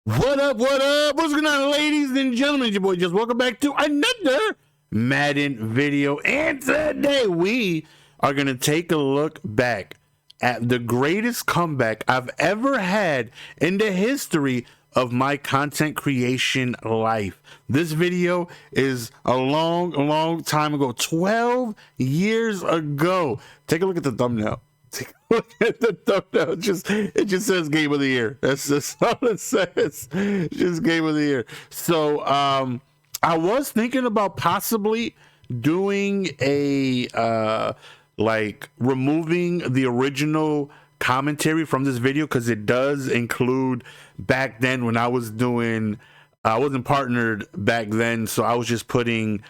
What up, what up? What's going on, ladies and gentlemen? It's your boy Just. Welcome back to another Madden video. And today we are going to take a look back at the greatest comeback I've ever had in the history of my content creation life. This video is a long time ago, 12 years ago. Take a look at the thumbnail. Take a look at the thumbnail. It just says game of the year. That's just all it says. Just game of the year. So I was thinking about possibly doing a like removing the original commentary from this video, because it does include back then when I was doing I wasn't partnered back then, so I was just putting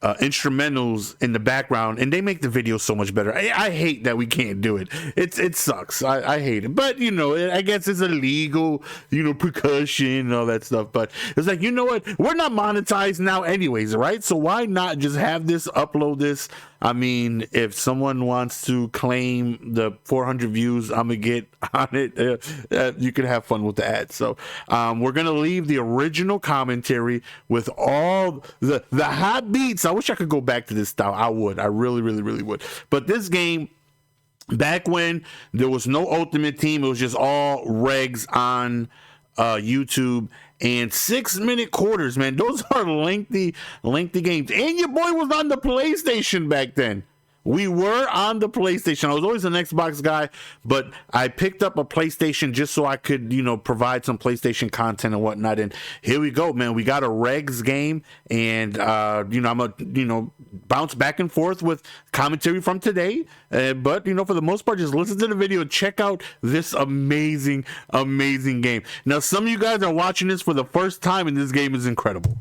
instrumentals in the background, and they make the video so much better. I hate that we can't do it. It sucks. I hate it, but you know, I guess it's illegal, you know, percussion and all that stuff. But it's like, you know what, we're not monetized now anyways, right? So why not just have this, upload this? I mean, if someone wants to claim the 400 views I'm gonna get on it, you can have fun with the ads. So we're gonna leave the original commentary with all the hot beats. I wish I could go back to this style. I would. I really would. But this game, back when there was no Ultimate Team, it was just all regs on YouTube, and 6-minute quarters, man. Those are lengthy games. And your boy was on the PlayStation back then. We were on the PlayStation. I was always an Xbox guy, but I picked up a PlayStation just so I could, you know, provide some PlayStation content and whatnot. And here we go, man. We got a regs game, and you know, I'm a, you know, bounce back and forth with commentary from today. But you know, for the most part, just listen to the video and check out this amazing game. Now, some of you guys are watching this for the first time, and this game is incredible.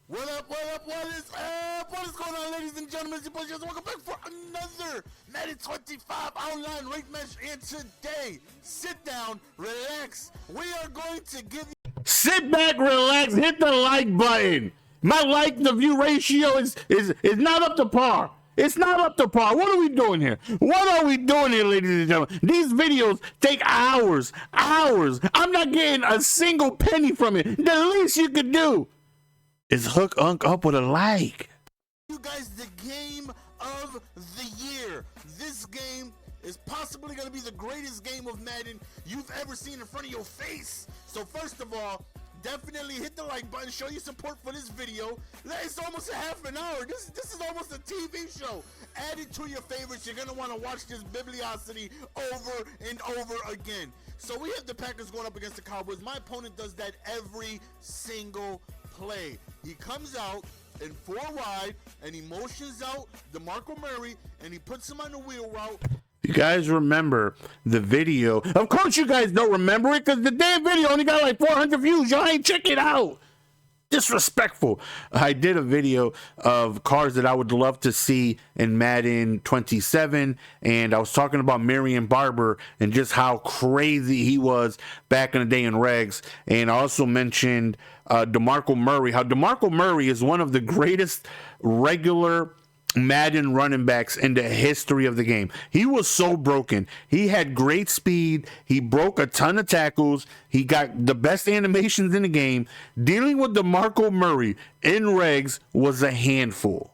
What up? What is up? What is going on, ladies and gentlemen? It's your boy Just. Welcome back for another Madden 25 online rank match. And today, sit down, relax. We are going to give you... Sit back, relax, hit the like button. My like to view ratio is not up to par. It's not up to par. What are we doing here? What are we doing here, ladies and gentlemen? These videos take hours. I'm not getting a single penny from it. The least you could do is hook Unc up with a like. You guys, the game of the year. This game is possibly going to be the greatest game of Madden you've ever seen in front of your face. So first of all, definitely hit the like button, show your support for this video. It's almost a half an hour. This is almost a TV show. Add it to your favorites. You're going to want to watch this bibliosity over and over again. So we have the Packers going up against the Cowboys. My opponent does that every single play. He comes out in 4 wide and he motions out DeMarco Murray and he puts him on the wheel route. You guys remember the video? Of course you guys don't remember it, because the damn video only got like 400 views. Y'all ain't check it out. Disrespectful. I did a video of cars that I would love to see in Madden 27, and I was talking about Marion Barber and just how crazy he was back in the day in regs. And I also mentioned DeMarco Murray, how DeMarco Murray is one of the greatest regular Madden running backs in the history of the game. He was so broken. He had great speed. He broke a ton of tackles. He got the best animations in the game. Dealing with DeMarco Murray in regs was a handful.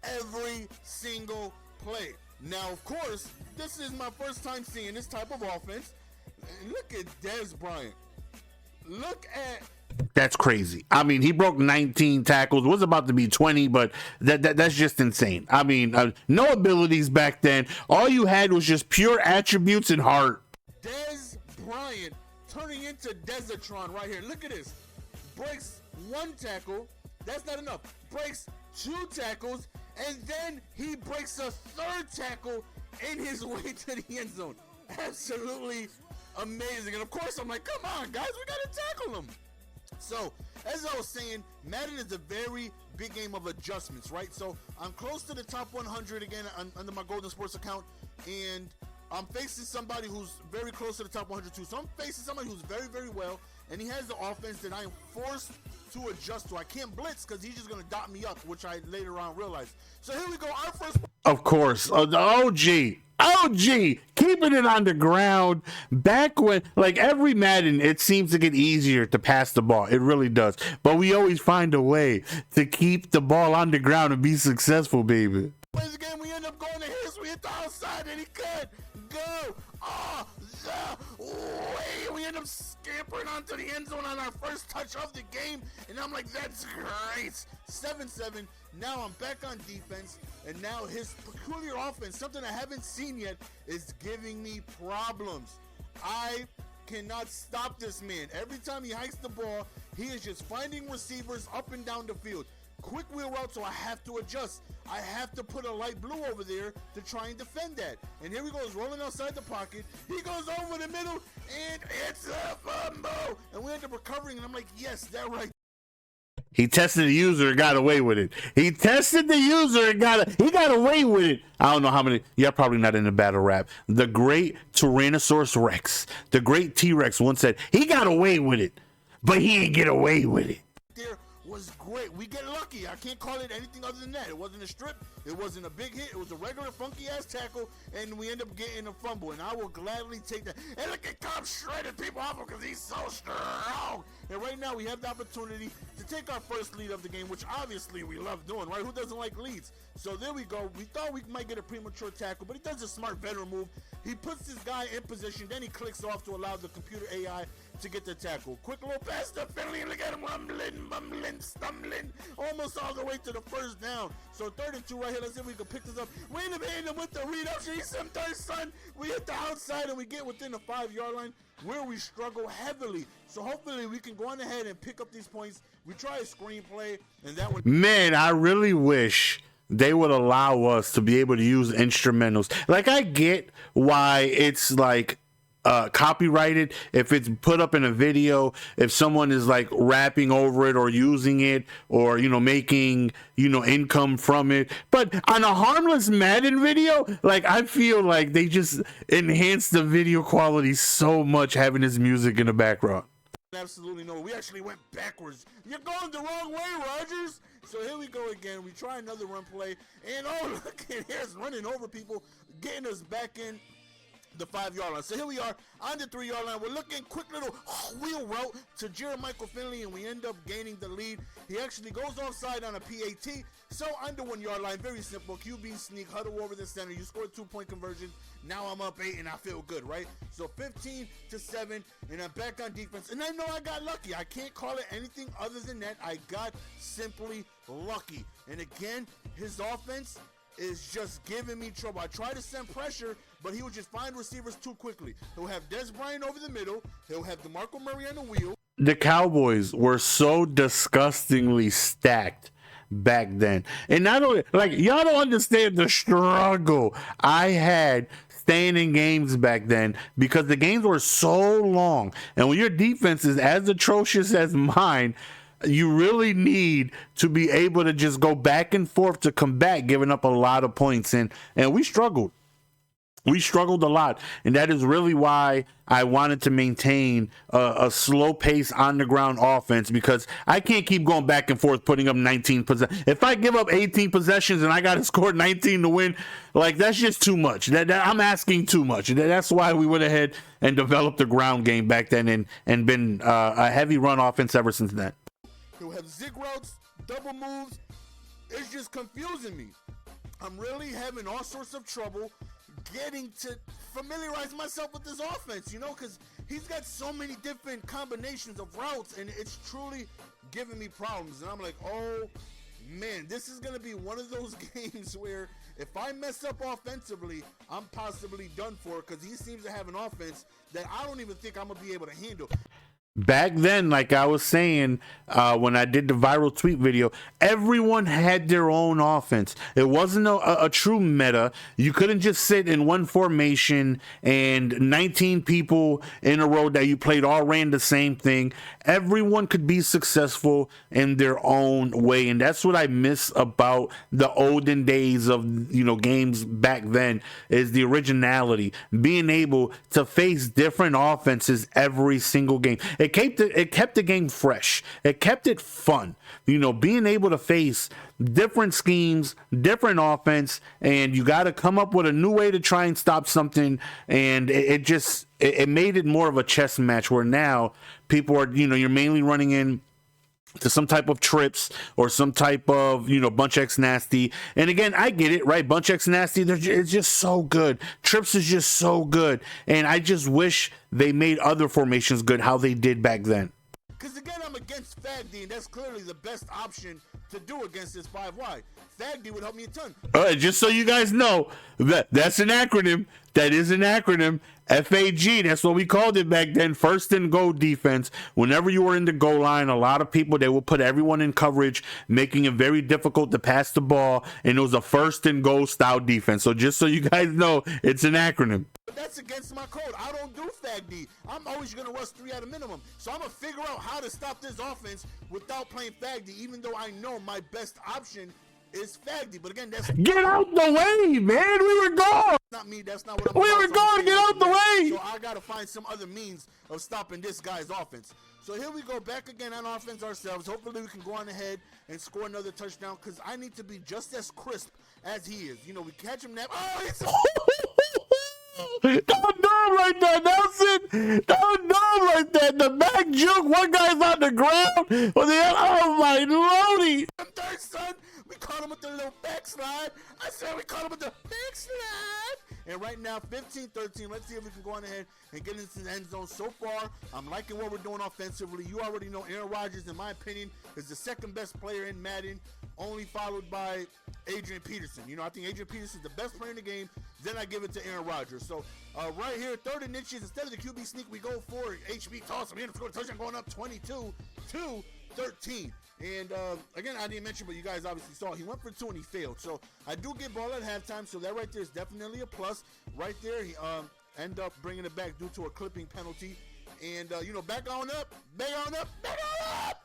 Every single play. Now, of course, this is my first time seeing this type of offense. Look at Dez Bryant. Look at... That's crazy. I mean, he broke 19 tackles. It was about to be 20, but that's just insane. I mean, no abilities back then. All you had was just pure attributes and heart. Dez Bryant turning into Desatron right here. Look at this. Breaks 1 tackle. That's not enough. Breaks 2 tackles, and then he breaks a 3rd tackle in his way to the end zone. Absolutely amazing. And of course, I'm like, come on, guys, we got to tackle him. So, as I was saying, Madden is a very big game of adjustments, right? So, I'm close to the top 100 again under my Golden Sports account, and I'm facing somebody who's very close to the top 100 too. So, I'm facing somebody who's very well, and he has the offense that I am forced to adjust to. I can't blitz because he's just going to dot me up, which I later on realized. So, here we go. Our first... Of course. The OG. OG, keeping it on the ground. Back when, like every Madden, it seems to get easier to pass the ball. It really does. But we always find a way to keep the ball on the ground and be successful, baby. This game, we end up going to his. We hit the outside, and he could go all the way. We end up scampering onto the end zone on our first touch of the game, and I'm like, that's great. 7-7. Now I'm back on defense, and now his peculiar offense, something I haven't seen yet, is giving me problems. I cannot stop this man. Every time he hikes the ball, he is just finding receivers up and down the field. Quick wheel route, so I have to adjust. I have to put a light blue over there to try and defend that. And here he goes, rolling outside the pocket. He goes over the middle, and it's a fumble. And we end up recovering, and I'm like, yes, that right. He tested the user and got away with it. He tested the user and he got away with it. I don't know how many. You're probably not in the battle rap. The great Tyrannosaurus Rex, the great T-Rex once said, he got away with it, but he ain't get away with it. There was great. We get lucky. I can't call it anything other than that. It wasn't a strip. It wasn't a big hit. It was a regular funky ass tackle, and we end up getting a fumble. And I will gladly take that. And look at Cobb shredding people off because he's so strong. And right now we have the opportunity to take our first lead of the game, which obviously we love doing, right? Who doesn't like leads? So there we go. We thought we might get a premature tackle, but he does a smart veteran move. He puts this guy in position, then he clicks off to allow the computer AI to get the tackle. Quick little pass to Finley, and look at him mumbling, stumbling, almost all the way to the first down. So 3rd and 2 right here. Let's see if we can pick this up. We end up hitting him with the read up. He's some third son. We hit the outside, and we get within the 5-yard line where we struggle heavily. So hopefully we can go on ahead and pick up these points. We try a screenplay, and that would. Man, I really wish they would allow us to be able to use instrumentals. Like, I get why it's like copyrighted if it's put up in a video, if someone is like rapping over it or using it, or making income from it. But on a harmless Madden video, like, I feel like they just enhance the video quality so much having this music in the background. Absolutely no. We actually went backwards. You're going the wrong way, Rogers. So here we go again. We try another run play, and oh, look at here's running over people, getting us back in the 5-yard line. So here we are on the 3-yard line. We're looking quick little wheel route to Jeremichael Finley, and we end up gaining the lead. He actually goes offside on a PAT. So under 1-yard line, very simple. QB sneak, huddle over the center. You scored 2-point conversion. Now I'm up 8, and I feel good, right? So 15-7, and I'm back on defense. And I know I got lucky. I can't call it anything other than that. I got simply lucky. And again, his offense is just giving me trouble. I try to send pressure, but he would just find receivers too quickly. He'll have Des Bryant over the middle. He'll have DeMarco Murray on the wheel. The Cowboys were so disgustingly stacked back then. And not only, like, y'all don't understand the struggle I had staying in games back then, because the games were so long. And when your defense is as atrocious as mine, you really need to be able to just go back and forth to combat giving up a lot of points. And we struggled. We struggled a lot. And that is really why I wanted to maintain a slow pace on the ground offense, because I can't keep going back and forth putting up 19 possessions. If I give up 18 possessions and I got to score 19 to win, like, that's just too much. I'm asking too much. That's why we went ahead and developed the ground game back then and been a heavy run offense ever since then. He'll have zig routes, double moves. It's just confusing me. I'm really having all sorts of trouble getting to familiarize myself with this offense, because he's got so many different combinations of routes, and it's truly giving me problems. And I'm like, oh man, this is going to be one of those games where if I mess up offensively, I'm possibly done for, because he seems to have an offense that I don't even think I'm going to be able to handle. Back then, like I was saying, when I did the viral tweet video, everyone had their own offense. It wasn't a true meta. You couldn't just sit in one formation and 19 people in a row that you played all ran the same thing. Everyone could be successful in their own way. And that's what I miss about the olden days of, games back then, is the originality, being able to face different offenses every single game. it kept the game fresh. It kept it fun. You know, being able to face different schemes, different offense, and you got to come up with a new way to try and stop something. And it made it more of a chess match where now people are, you know, you're mainly running in to some type of trips or some type of, you know, bunch X nasty. And again, I get it, right? Bunch X nasty, it's just so good. Trips is just so good. And I just wish they made other formations good how they did back then. Because again, I'm against Fagd, and that's clearly the best option to do against this 5 wide. Fagd would help me a ton. Just so you guys know, that's an acronym. That is an acronym. FAG, that's what we called it back then. First and goal defense. Whenever you were in the goal line, a lot of people, they will put everyone in coverage, making it very difficult to pass the ball. And it was a first and goal style defense. So just so you guys know, it's an acronym. But that's against my code. I don't do Fagd. I'm always going to rush 3 at a minimum. So I'm going to figure out how to stop this offense without playing Fagd, even though I know my best option is Fagd. But again, that's get out the way, man. We were gone. Not me. That's not what I'm We were gone. Get out the way. So I got to find some other means of stopping this guy's offense. So here we go back again on offense ourselves. Hopefully we can go on ahead and score another touchdown because I need to be just as crisp as he is. You know, we catch him now. Oh, it's don't do it like that, Nelson. Don't do it like that. The back juke, one guy's on the ground. Oh, my lordy. Third son, we caught him with the little backslide. I said we caught him with the backslide. And right now, 15-13. Let's see if we can go on ahead and get into the end zone. So far, I'm liking what we're doing offensively. You already know Aaron Rodgers, in my opinion, is the second best player in Madden, only followed by Adrian Peterson. You know, I think Adrian Peterson is the best player in the game. Then I give it to Aaron Rodgers. So right here, 3rd and inches. Instead of the QB sneak, we go for it. HB toss. We end up scoring a touchdown, going up 22-13. And again, I didn't mention, but you guys obviously saw he went for 2 and he failed. So I do get ball at halftime. So that right there is definitely a plus. Right there, he end up bringing it back due to a clipping penalty. And you know, back on up.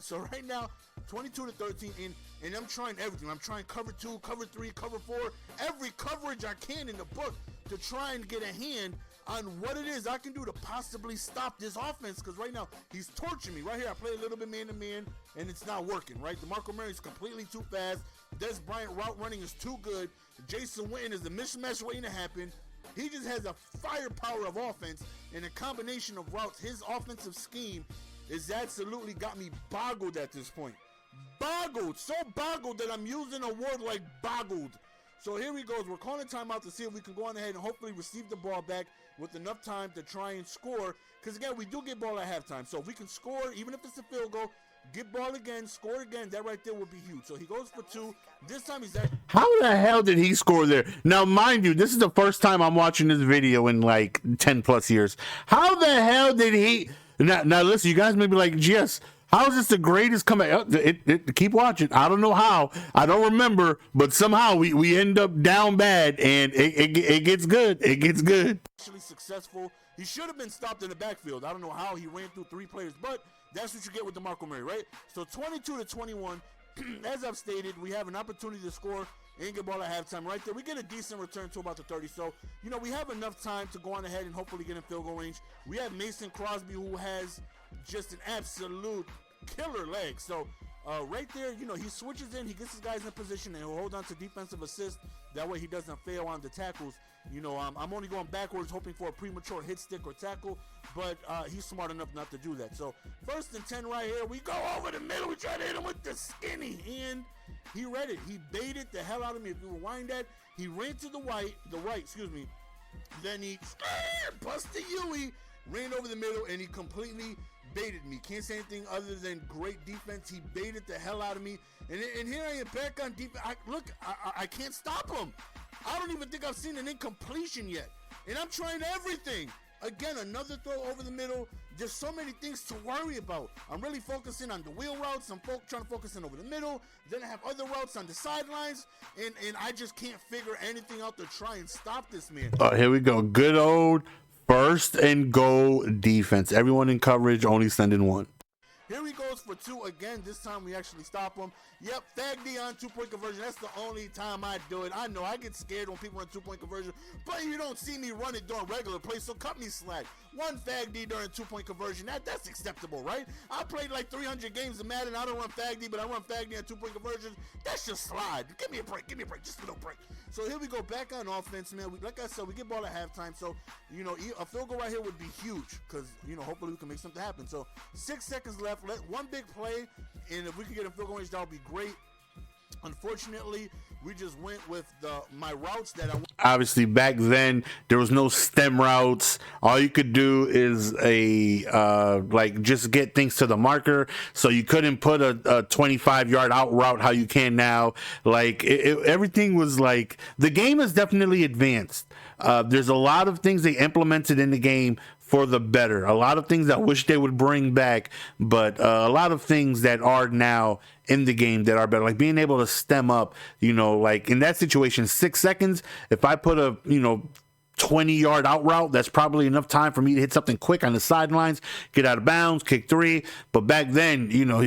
So right now, 22-13, and I'm trying everything. I'm trying cover 2, cover 3, cover 4, every coverage I can in the book to try and get a hand on what it is I can do to possibly stop this offense. Because right now, he's torching me. Right here, I play a little bit man-to-man, and it's not working, right? DeMarco Murray is completely too fast. Des Bryant route running is too good. Jason Witten is a mismatch waiting to happen. He just has a firepower of offense and a combination of routes. His offensive scheme is absolutely got me boggled at this point. Boggled. So boggled that I'm using a word like boggled. So here he goes. We're calling timeout to see if we can go on ahead and hopefully receive the ball back with enough time to try and score. Because, again, we do get ball at halftime. So if we can score, even if it's a field goal, get ball again, score again, that right there would be huge. So he goes for 2. This time he's at... How the hell did he score there? Now, mind you, this is the first time I'm watching this video in like 10 plus years. How the hell did he... Now listen, you guys may be like, GS, how is this the greatest comeback? Keep watching. I don't know how. I don't remember, but somehow we end up down bad, and it gets good. It gets good. Actually successful. He should have been stopped in the backfield. I don't know how he ran through 3 players, but that's what you get with DeMarco Murray, right? So 22-21. As I've stated, we have an opportunity to score and get ball at halftime right there. We get a decent return to about the 30. So, you know, we have enough time to go on ahead and hopefully get in field goal range. We have Mason Crosby, who has just an absolute killer leg. So, right there, you know, he switches in, he gets his guys in position, and he'll hold on to defensive assist. That way he doesn't fail on the tackles. You know, I'm only going backwards, hoping for a premature hit, stick, or tackle, but he's smart enough not to do that. So, 1st and 10 right here. We go over the middle. We try to hit him with the skinny, and he read it. He baited the hell out of me. If you rewind that, he ran to the right, Then he busted Huey, ran over the middle, and he completely baited me. Can't say anything other than great defense. He baited the hell out of me. And here I am back on defense. I can't stop him. I don't even think I've seen an incompletion yet. And I'm trying everything. Again, another throw over the middle. There's so many things to worry about. I'm really focusing on the wheel routes. I'm trying to focus in over the middle. Then I have other routes on the sidelines. And I just can't figure anything out to try and stop this man. Here we go. Good old 1st and goal defense. Everyone in coverage, only sending 1. Here he goes for 2 again. This time we actually stop him. Yep, fag D on 2-point conversion. That's the only time I do it. I know I get scared when people run 2-point conversion, but you don't see me run it during regular play, so cut me slack. 1 fag D during 2-point conversion, that's acceptable, right? I played like 300 games of Madden. I don't run fag D, but I run fag D on 2-point conversions. That's just slide. Give me a break, just a little break. So here we go back on offense, man. Like I said, we get ball at halftime, so, you know, a field goal right here would be huge because, you know, hopefully we can make something happen. So 6 seconds left. Let one big play, and if we can get a field goal range, that would be great. Unfortunately, we just went with my routes that I obviously back then there was no stem routes. All you could do is like just get things to the marker, so you couldn't put a 25-yard out route how you can now. Like everything was like, the game has definitely advanced. There's a lot of things they implemented in the game for the better, a lot of things I wish they would bring back, but a lot of things that are now in the game that are better, like being able to stem up, you know, like in that situation, 6 seconds, if I put a, you know, 20-yard out route, that's probably enough time for me to hit something quick on the sidelines, get out of bounds, kick 3. But back then, you know,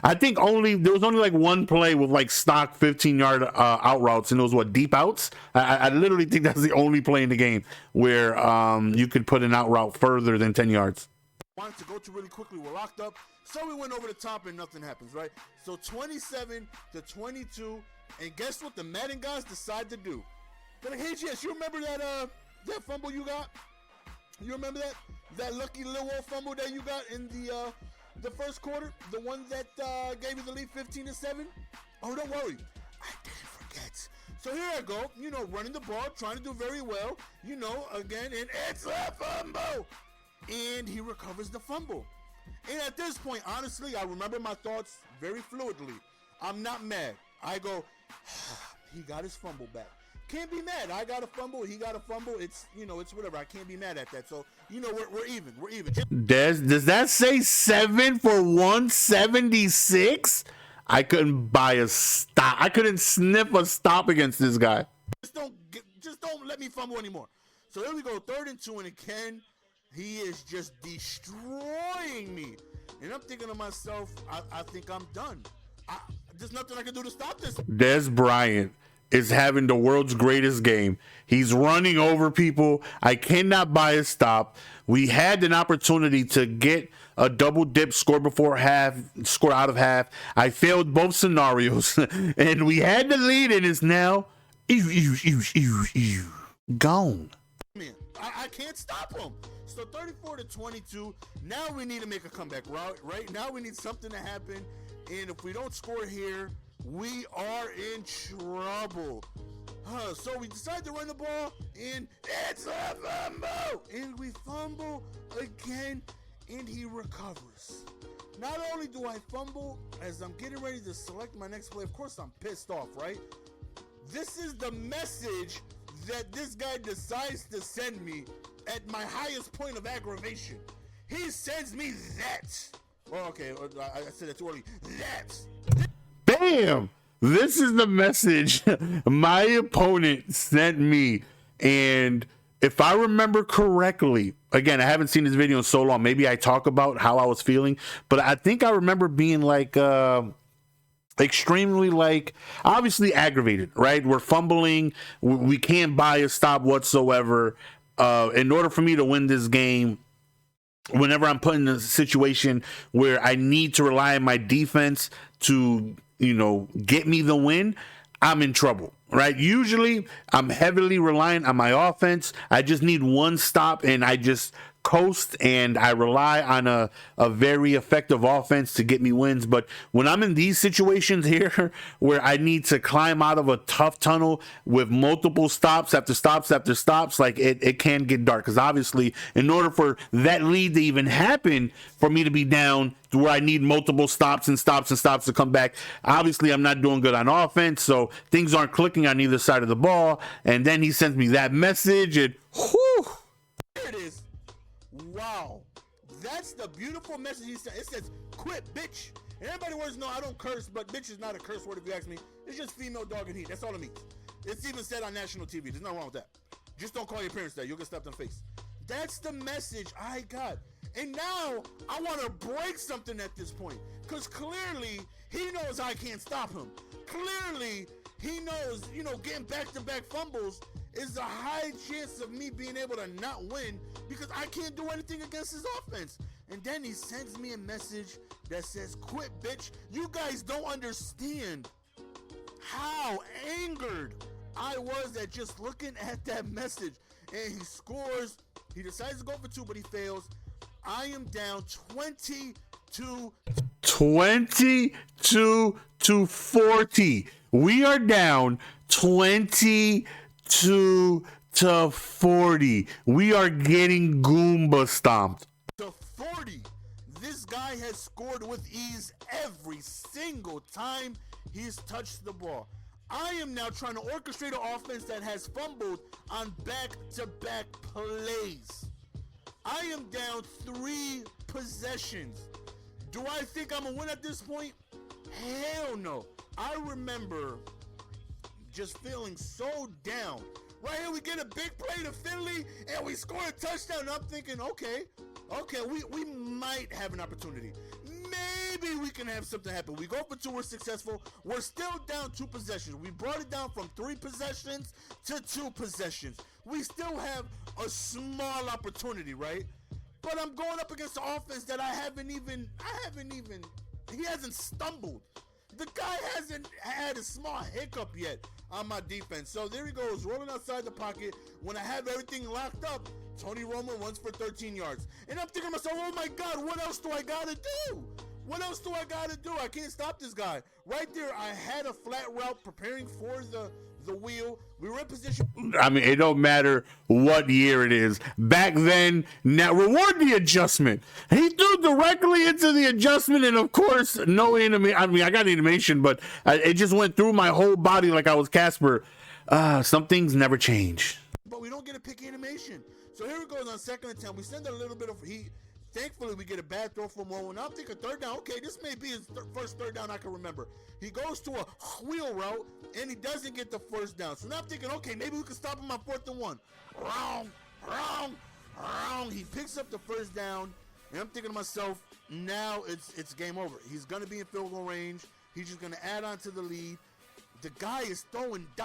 I think there was only like one play with like stock 15-yard out routes, and it was what, deep outs. I literally think that's the only play in the game where you could put an out route further than 10 yards. Wanted to go to really quickly. We're locked up, so we went over the top and nothing happens, right? So 27-22, and guess what the Madden guys decide to do? They're like, hey, GS, you remember that fumble you got? You remember that lucky little old fumble that you got in the first quarter? The one that gave you the lead 15-7? Oh, don't worry, I didn't forget. So here I go, you know, running the ball, trying to do very well, you know, again, and it's a fumble! And he recovers the fumble. And at this point, honestly, I remember my thoughts very fluidly. I'm not mad. I go, he got his fumble back. Can't be mad. I got a fumble. He got a fumble. It's, you know, it's whatever. I can't be mad at that. So, you know, we're even. We're even. Does that say 7 for 176? I couldn't buy a stop. I couldn't sniff a stop against this guy. Just don't let me fumble anymore. So here we go. 3rd and 2, and again, he is just destroying me. And I'm thinking to myself, I think I'm done. There's nothing I can do to stop this. Des Bryant is having the world's greatest game. He's running over people. I cannot buy a stop. We had an opportunity to get a double dip score before half, score out of half. I failed both scenarios, and we had the lead, and it's now gone. Man, I can't stop him. So 34-22. Now we need to make a comeback, right? Now we need something to happen, and if we don't score here, we are in trouble. So we decide to run the ball, and it's a fumble! And we fumble again, and he recovers. Not only do I fumble, as I'm getting ready to select my next play, of course I'm pissed off, right? This is the message that this guy decides to send me at my highest point of aggravation. He sends me that. Oh, okay, I said that too early. That. Bam! This is the message my opponent sent me. And if I remember correctly, again, I haven't seen this video in so long. Maybe I talk about how I was feeling, but I think I remember being like extremely, like, obviously aggravated, right? We're fumbling. We can't buy a stop whatsoever. In order for me to win this game, whenever I'm put in a situation where I need to rely on my defense to, you know, get me the win, I'm in trouble, right? Usually I'm heavily reliant on my offense. I just need one stop and I just coast, and I rely on a very effective offense to get me wins. But when I'm in these situations here where I need to climb out of a tough tunnel with multiple stops after stops after stops, like it can get dark, because obviously in order for that lead to even happen, for me to be down to where I need multiple stops and stops and stops to come back, obviously I'm not doing good on offense, so things aren't clicking on either side of the ball. And then he sends me that message, and whew. There it is. Wow, that's the beautiful message he said. It says, quit, bitch. And everybody words know I don't curse, but bitch is not a curse word if you ask me. It's just female, dog, and heat. That's all it means. It's even said on national TV. There's nothing wrong with that. Just don't call your parents that. You'll get slapped in the face. That's the message I got. And now I want to break something at this point. Because clearly he knows I can't stop him. Clearly he knows, getting back-to-back fumbles is a high chance of me being able to not win because I can't do anything against his offense. And then he sends me a message that says, "Quit, bitch." You guys don't understand how angered I was at just looking at that message. And he scores. He decides to go for 2, but he fails. I am down 22 to 40. We are down 22 to 40. We are getting Goomba stomped. to 40. This guy has scored with ease every single time he's touched the ball. I am now trying to orchestrate an offense that has fumbled on back-to-back plays. I am down 3 possessions. Do I think I'm gonna win at this point? Hell no. I remember just feeling so down. Right here we get a big play to Finley and we score a touchdown. And I'm thinking, okay, we might have an opportunity. Maybe we can have something happen. We go for 2, we're successful. We're still down 2 possessions. We brought it down from 3 possessions to 2 possessions. We still have a small opportunity, right? But I'm going up against the offense that he hasn't stumbled. The guy hasn't had a small hiccup yet on my defense. So there he goes, rolling outside the pocket. When I have everything locked up, Tony Romo runs for 13 yards. And I'm thinking to myself, oh my God, what else do I gotta do? What else do I gotta do? I can't stop this guy. Right there, I had a flat route preparing for the wheel. We were in position. I mean, it don't matter what year it is. Back then, now reward the adjustment. He threw directly into the adjustment, and of course, no animation. I mean, I got animation, but it just went through my whole body like I was Casper. Some things never change. But we don't get a pick animation. So here it goes on second attempt. We send a little bit of heat. Thankfully, we get a bad throw from Rowan. Now I'm thinking 3rd down. Okay, this may be his first 3rd down I can remember. He goes to a wheel route, and he doesn't get the 1st down. So now I'm thinking, okay, maybe we can stop him on 4th and 1. Wrong. He picks up the 1st down, and I'm thinking to myself, now it's game over. He's going to be in field goal range. He's just going to add on to the lead. The guy is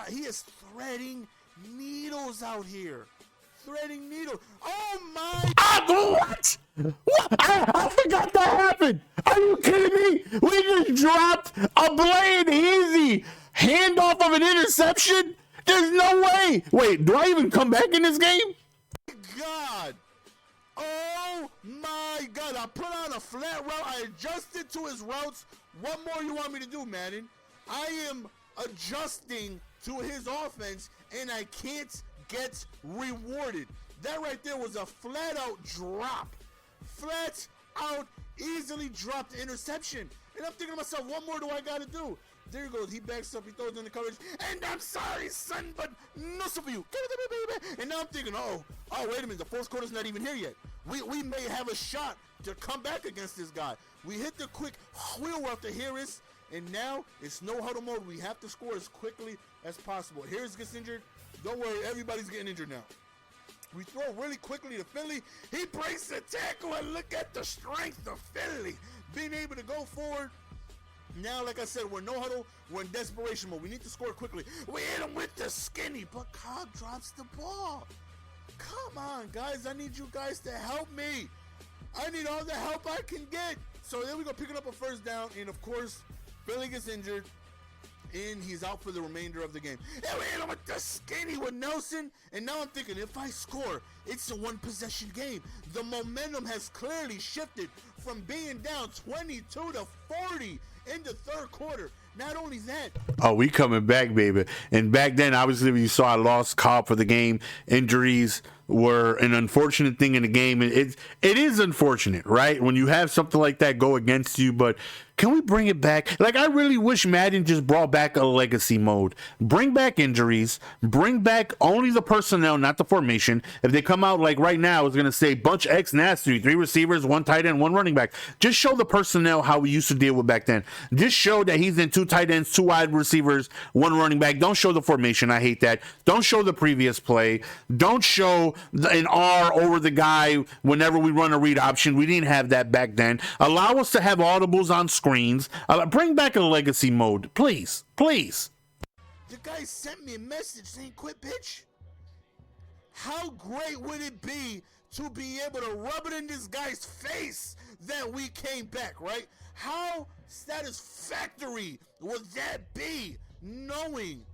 he is threading needles out here. Threading needles. Oh my! What? I forgot that happened. Are you kidding me? We just dropped a blade easy handoff of an interception. There's no way. Wait, do I even come back in this game? God. Oh my God. I put on a flat route. I adjusted to his routes. What more you want me to do, Madden? I am adjusting to his offense, and I can't get rewarded. That right there was a flat out drop. Flat out, easily dropped interception. And I'm thinking to myself, what more do I got to do? There he goes. He backs up. He throws in the coverage. And I'm sorry, son, but nothing for you. And now I'm thinking, oh, wait a minute. The 4th quarter's not even here yet. We may have a shot to come back against this guy. We hit the quick wheel route to Harris. And now it's no huddle mode. We have to score as quickly as possible. Harris gets injured. Don't worry, everybody's getting injured now. We throw really quickly to Finley. He breaks the tackle, and look at the strength of Finley being able to go forward. Now, like I said, we're no huddle. We're in desperation mode. We need to score quickly. We hit him with the skinny, but Cobb drops the ball. Come on, guys. I need you guys to help me. I need all the help I can get. So there we go, picking up a 1st down, and of course, Finley gets injured. And he's out for the remainder of the game. And we hit him with the skinny with Nelson. And now I'm thinking, if I score, it's a 1 possession game. The momentum has clearly shifted from being down 22 to 40 in the 3rd quarter. Not only that. Oh, we coming back, baby. And back then, obviously, you saw I lost Cobb for the game. Injuries were an unfortunate thing in the game. It is unfortunate, right? When you have something like that go against you, but can we bring it back? Like, I really wish Madden just brought back a legacy mode. Bring back injuries. Bring back only the personnel, not the formation. If they come out like right now, it's going to say bunch X nasty, 3 receivers, 1 tight end, 1 running back. Just show the personnel how we used to deal with back then. Just show that he's in 2000. 2 tight ends, 2 wide receivers, 1 running back. Don't show the formation. I hate that. Don't show the previous play. Don't show an R over the guy whenever we run a read option. We didn't have that back then. Allow us to have audibles on screens. Bring back a legacy mode, please. Please. The guy sent me a message saying, "Quit, bitch." How great would it be to be able to rub it in this guy's face that we came back, right? How satisfactory would that be, knowing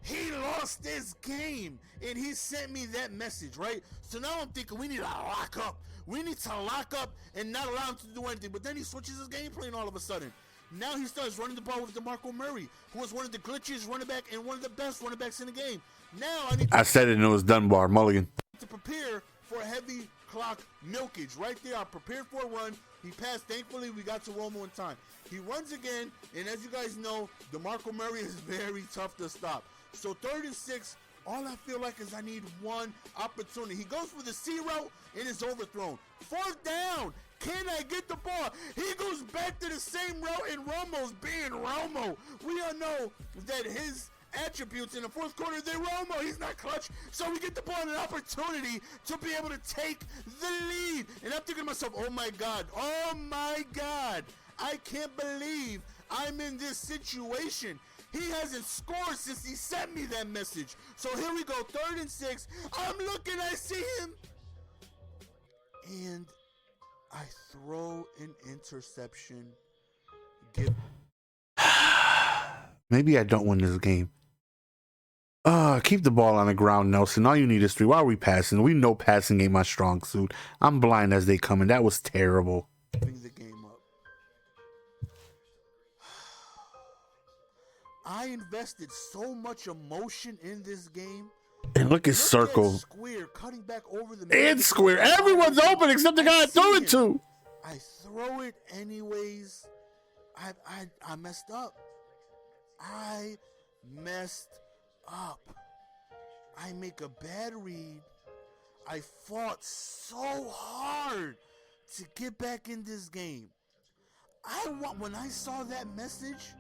he lost this game and he sent me that message, right? So now I'm thinking we need to lock up. We need to lock up and not allow him to do anything. But then he switches his game plan all of a sudden. Now he starts running the ball with DeMarco Murray, who was one of the glitchiest running back and one of the best running backs in the game. Now I said it and it was Dunbar, Mulligan. To prepare for a heavy clock milkage. Right there, I prepared for a run. He passed. Thankfully, we got to Romo in time. He runs again, and as you guys know, DeMarco Murray is very tough to stop. So 3rd and 6, all I feel like is I need one opportunity. He goes for the C route and is overthrown. 4th down. Can I get the ball? He goes back to the same route, and Romo's being Romo. We all know that his attributes in the 4th quarter, they're Romo. He's not clutch. So we get the ball and an opportunity to be able to take the lead. And I'm thinking to myself, oh my God, I can't believe I'm in this situation. He hasn't scored since he sent me that message. So here we go, 3rd and 6. I'm looking, I see him. And I throw an interception. Maybe I don't win this game. Keep the ball on the ground, Nelson. All you need is 3. Why are we passing? We know passing ain't my strong suit. I'm blind as they come, and that was terrible. The game up. I invested so much emotion in this game. And look at Circle. Square cutting back over the it's Square. Everyone's open except the guy I threw it to. I throw it anyways. I messed up. I make a bad read. I fought so hard to get back in this game. When I saw that message,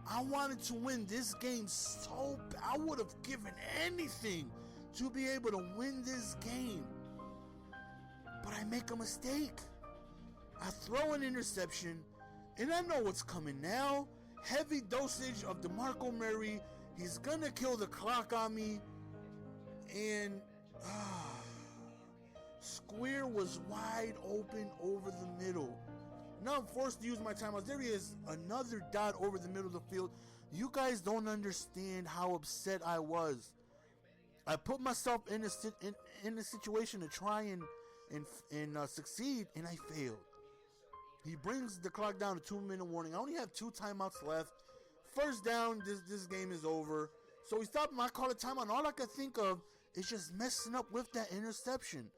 I wanted to win this game so bad. I would have given anything to be able to win this game. But I make a mistake. I throw an interception, and I know what's coming now. Heavy dosage of DeMarco Murray. He's gonna kill the clock on me. And Square was wide open over the middle. Now I'm forced to use my timeouts. There he is, another dot over the middle of the field. You guys don't understand how upset I was. I put myself in a situation to try and succeed, and I failed. He brings the clock down to 2-minute warning. I only have 2 timeouts left. 1st down, this game is over. So we stopped him. I call a timeout. And all I could think of is just messing up with that interception.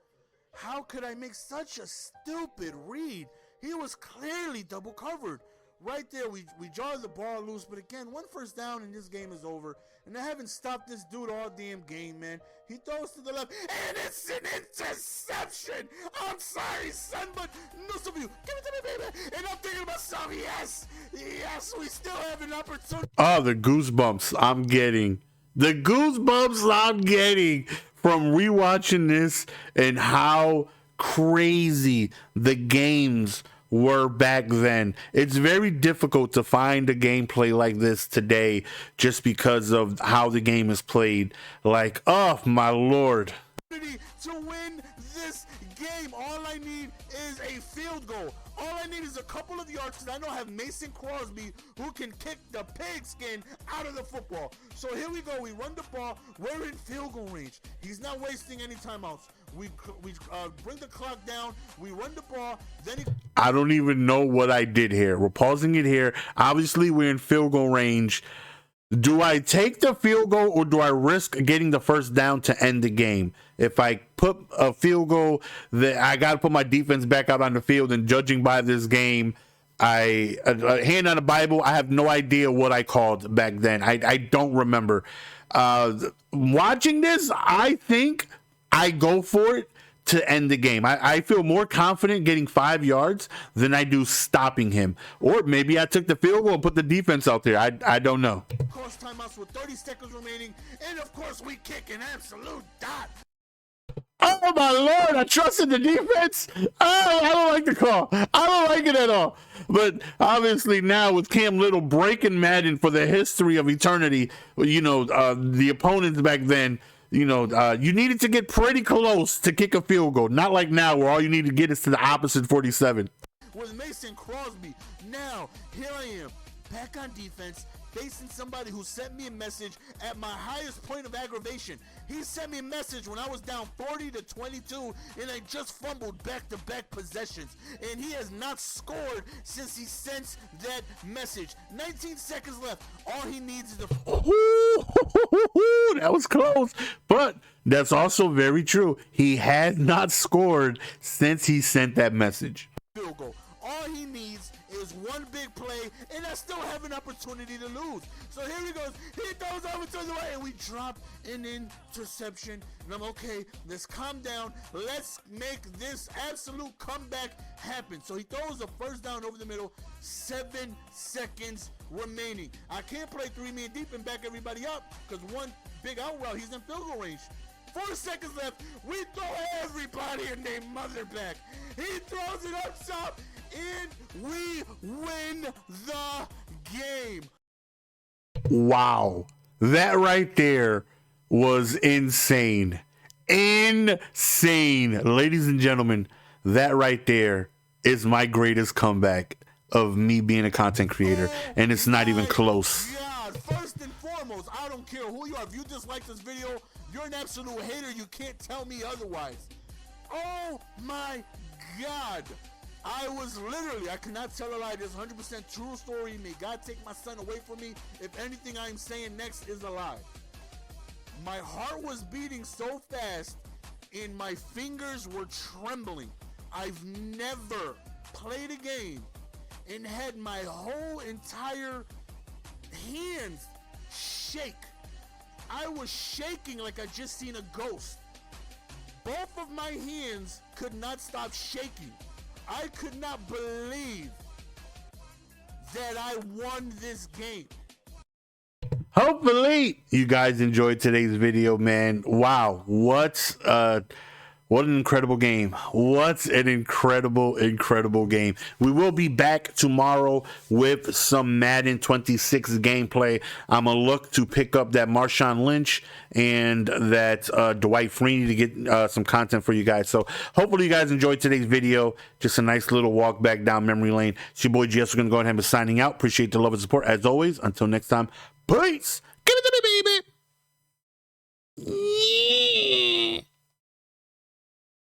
How could I make such a stupid read? He was clearly double covered. Right there, we jar the ball loose. But again, 1 1st down and this game is over. And I haven't stopped this dude all damn game, man. He throws to the left, and it's an interception. I'm sorry, son, but no, some of you, give it to me, baby. And I'm thinking to myself, yes, we still have an opportunity. Oh, the goosebumps I'm getting. The goosebumps I'm getting from rewatching this and how crazy the games were back then. It's very difficult to find a gameplay like this today just because of how the game is played. Like, oh my lord. To win this game, all I need is a field goal. All I need is a couple of yards, because I know I have Mason Crosby who can kick the pigskin out of the football. So here we go. We run the ball. We're in field goal range. He's not wasting any timeouts. We bring the clock down. We run the ball. Then I don't even know what I did here. We're pausing it here. Obviously, we're in field goal range. Do I take the field goal or do I risk getting the 1st down to end the game? If I put a field goal, I got to put my defense back out on the field. And judging by this game, a hand on the Bible, I have no idea what I called back then. I don't remember. Watching this, I think I go for it to end the game. I feel more confident getting 5 yards than I do stopping him. Or maybe I took the field goal and put the defense out there. I don't know. Course timeouts with 30 seconds remaining, and of course we kick an absolute dot. Oh my Lord, I trusted the defense. Oh, I don't like the call. I don't like it at all. But obviously now with Cam Little breaking Madden for the history of eternity, you know, the opponents back then, you know, you needed to get pretty close to kick a field goal. Not like now where all you need to get is to the opposite 47. With Mason Crosby, now here I am, back on defense, facing somebody who sent me a message at my highest point of aggravation. He sent me a message when I was down 40-22 and I just fumbled back-to-back possessions. And he has not scored since he sent that message. 19 seconds left. All he needs is a... That was close. But that's also very true. He has not scored since he sent that message. Field goal. All he needs is one big play, and I still have an opportunity to lose. So here he goes. He throws over to the right, and we drop an interception. And I'm okay. Let's calm down. Let's make this absolute comeback happen. So he throws a first down over the middle. 7 seconds remaining. I can't play 3-man deep and back everybody up because one big out route, he's in field goal range. 4 seconds left. We throw everybody and their mother back. He throws it up top, and we win the game. Wow. That right there was insane. Insane. Ladies and gentlemen, that right there is my greatest comeback of me being a content creator, and it's not even close. God, first and foremost, I don't care who you are. If you dislike this video, you're an absolute hater. You can't tell me otherwise. Oh my God. I was literally, I cannot tell a lie. This is 100% true story. May God take my son away from me if anything I'm saying next is a lie. My heart was beating so fast and my fingers were trembling. I've never played a game and had my whole entire hands shake. I was shaking like I just seen a ghost. Both of my hands could not stop shaking. I could not believe that I won this game. Hopefully you guys enjoyed today's video, man. Wow, what an incredible game. What an incredible game. We will be back tomorrow with some Madden 26 gameplay. I'm going to look to pick up that Marshawn Lynch and that Dwight Freeney to get some content for you guys. So hopefully you guys enjoyed today's video. Just a nice little walk back down memory lane. It's your boy GS. We're going to go ahead and be signing out. Appreciate the love and support as always. Until next time, peace. Give it to me, baby. Yeah.